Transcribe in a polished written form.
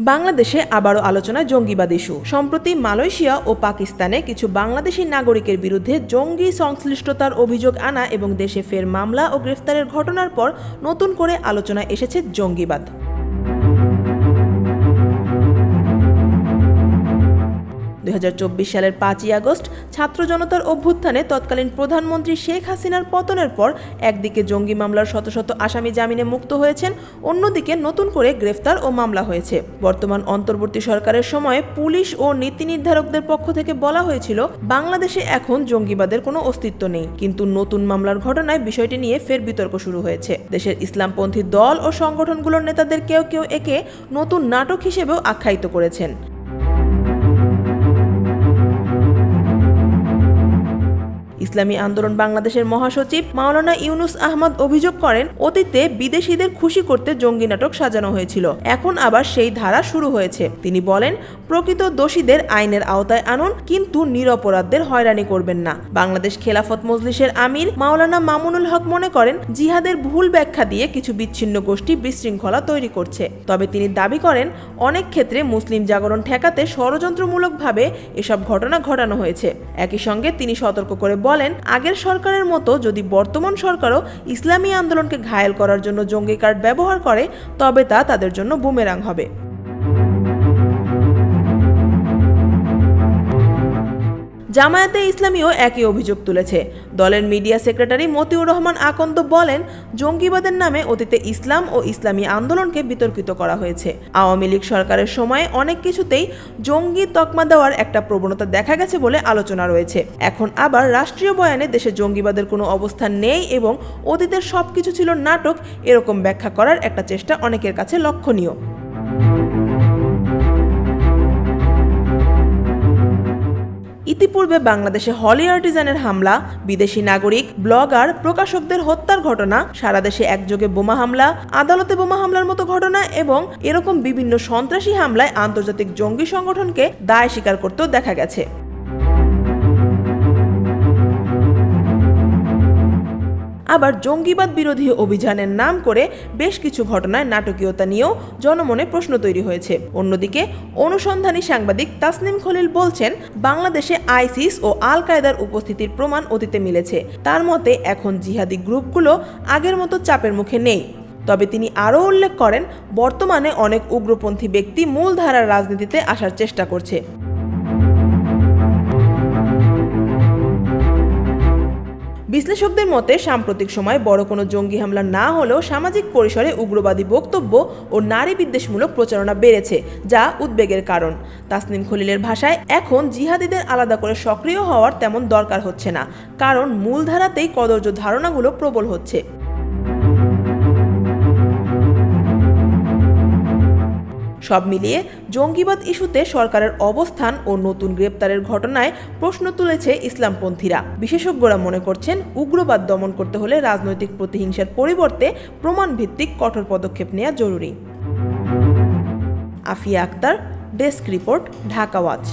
বাংলাদেশে আবারও আলোচনায় জঙ্গিবাদ ইস্যু। সম্প্রতি মালয়েশিয়া ও পাকিস্তানে কিছু বাংলাদেশি নাগরিকের বিরুদ্ধে জঙ্গি সংশ্লিষ্টতার অভিযোগ আনা এবং দেশে ফের মামলা ও গ্রেফতারের ঘটনার পর নতুন করে আলোচনায় এসেছে জঙ্গিবাদ। 2024 সালের 5ই আগস্ট ছাত্র জনতার অভ্যুত্থানে তৎকালীন প্রধানমন্ত্রী শেখ হাসিনার পতনের পর একদিকে জঙ্গি মামলার শত শত আসামি জামিনে মুক্ত হয়েছেন, অন্যদিকে নতুন করে গ্রেফতার ও মামলা হয়েছে। বর্তমান অন্তর্বর্তী সরকারের সময়ে পুলিশ ও নীতি নির্ধারকদের পক্ষ থেকে বলা হয়েছিল বাংলাদেশে এখন জঙ্গিবাদের কোনো অস্তিত্ব নেই, কিন্তু নতুন মামলার ঘটনায় বিষয়টি নিয়ে ফের বিতর্ক শুরু হয়েছে। দেশের ইসলামপন্থী দল ও সংগঠনগুলোর নেতাদের কেউ কেউ একে নতুন নাটক হিসেবেও আখ্যায়িত করেছেন। ইসলামী আন্দোলন বাংলাদেশের মহাসচিব মাওলানা ইউনুস আহমদ অভিযোগ করেন, অতীতে বিদেশিদের খুশি করতে জঙ্গি নাটক সাজানো হয়েছিল, এখন আবার সেই ধারা শুরু হয়েছে। তিনি বলেন, প্রকৃত দোষীদের আইনের আওতায় আনুন, কিন্তু নিরপরাধদের হয়রানি করবেন না। বাংলাদেশ খেলাফত মজলিসের আমির মাওলানা মামুনুল হক মনে করেন, জিহাদের ভুল ব্যাখ্যা দিয়ে কিছু বিচ্ছিন্ন গোষ্ঠী বিশৃঙ্খলা তৈরি করছে। তবে তিনি দাবি করেন, অনেক ক্ষেত্রে মুসলিম জাগরণ ঠেকাতে ষড়যন্ত্রমূলকভাবে এসব ঘটনা ঘটানো হয়েছে। একই সঙ্গে তিনি সতর্ক করে বলেন, আগের সরকারের মতো যদি বর্তমান সরকারও ইসলামী আন্দোলনকে ঘায়েল করার জন্য জঙ্গি কার্ড ব্যবহার করে, তবে তা তাদের জন্য বুমেরাং হবে। জামায়াতে ইসলামীও একই অভিযোগ তুলেছে। দলের মিডিয়া সেক্রেটারি মতিউর রহমান আকন্দ বলেন, জঙ্গিবাদের নামে অতীতে ইসলাম ও ইসলামী আন্দোলনকে বিতর্কিত করা হয়েছে। আওয়ামী লীগ সরকারের সময়ে অনেক কিছুতেই জঙ্গি তকমা দেওয়ার একটা প্রবণতা দেখা গেছে বলে আলোচনা রয়েছে। এখন আবার রাষ্ট্রীয় বয়ানে দেশে জঙ্গিবাদের কোনো অবস্থান নেই এবং অতীতের সবকিছু ছিল নাটক, এরকম ব্যাখ্যা করার একটা চেষ্টা অনেকের কাছে লক্ষণীয়। ইতিপূর্বে বাংলাদেশে হলি আর্টিজানের হামলা, বিদেশি নাগরিক, ব্লগার, প্রকাশকদের হত্যার ঘটনা, সারা দেশে একযোগে বোমা হামলা, আদালতে বোমা হামলার মতো ঘটনা এবং এরকম বিভিন্ন সন্ত্রাসী হামলায় আন্তর্জাতিক জঙ্গি সংগঠনকে দায় স্বীকার করতেও দেখা গেছে। আবার জঙ্গিবাদ বিরোধী অভিযানের নাম করে বেশ কিছু ঘটনায় নাটকীয়তা নিয়েও জনমনে প্রশ্ন তৈরি হয়েছে। অন্যদিকে অনুসন্ধানী সাংবাদিক তাসনিম খলিল বলছেন, বাংলাদেশে আইসিস ও আল কায়দার উপস্থিতির প্রমাণ অতীতে মিলেছে। তার মতে এখন জিহাদি গ্রুপগুলো আগের মতো চাপের মুখে নেই। তবে তিনি আরও উল্লেখ করেন, বর্তমানে অনেক উগ্রপন্থী ব্যক্তি মূলধারার রাজনীতিতে আসার চেষ্টা করছে। বিশ্লেষকদের মতে সাম্প্রতিক সময়ে বড় কোনো জঙ্গি হামলা না হলেও সামাজিক পরিসরে উগ্রবাদী বক্তব্য ও নারী বিদ্বেষমূলক প্রচারণা বেড়েছে, যা উদ্বেগের কারণ। তাসনিম খলিলের ভাষায়, এখন জিহাদিদের আলাদা করে সক্রিয় হওয়ার তেমন দরকার হচ্ছে না, কারণ মূলধারাতেই কদর্য ধারণাগুলো প্রবল হচ্ছে। সব মিলিয়ে জঙ্গিবাদ ইস্যুতে সরকারের অবস্থান ও নতুন গ্রেপ্তারের ঘটনায় প্রশ্ন তুলেছে ইসলামপন্থীরা। বিশেষজ্ঞরা মনে করছেন, উগ্রবাদ দমন করতে হলে রাজনৈতিক প্রতিহিংসার পরিবর্তে প্রমাণভিত্তিক কঠোর পদক্ষেপ নেওয়া জরুরি। Afia Akter, desk report, Dhaka watch.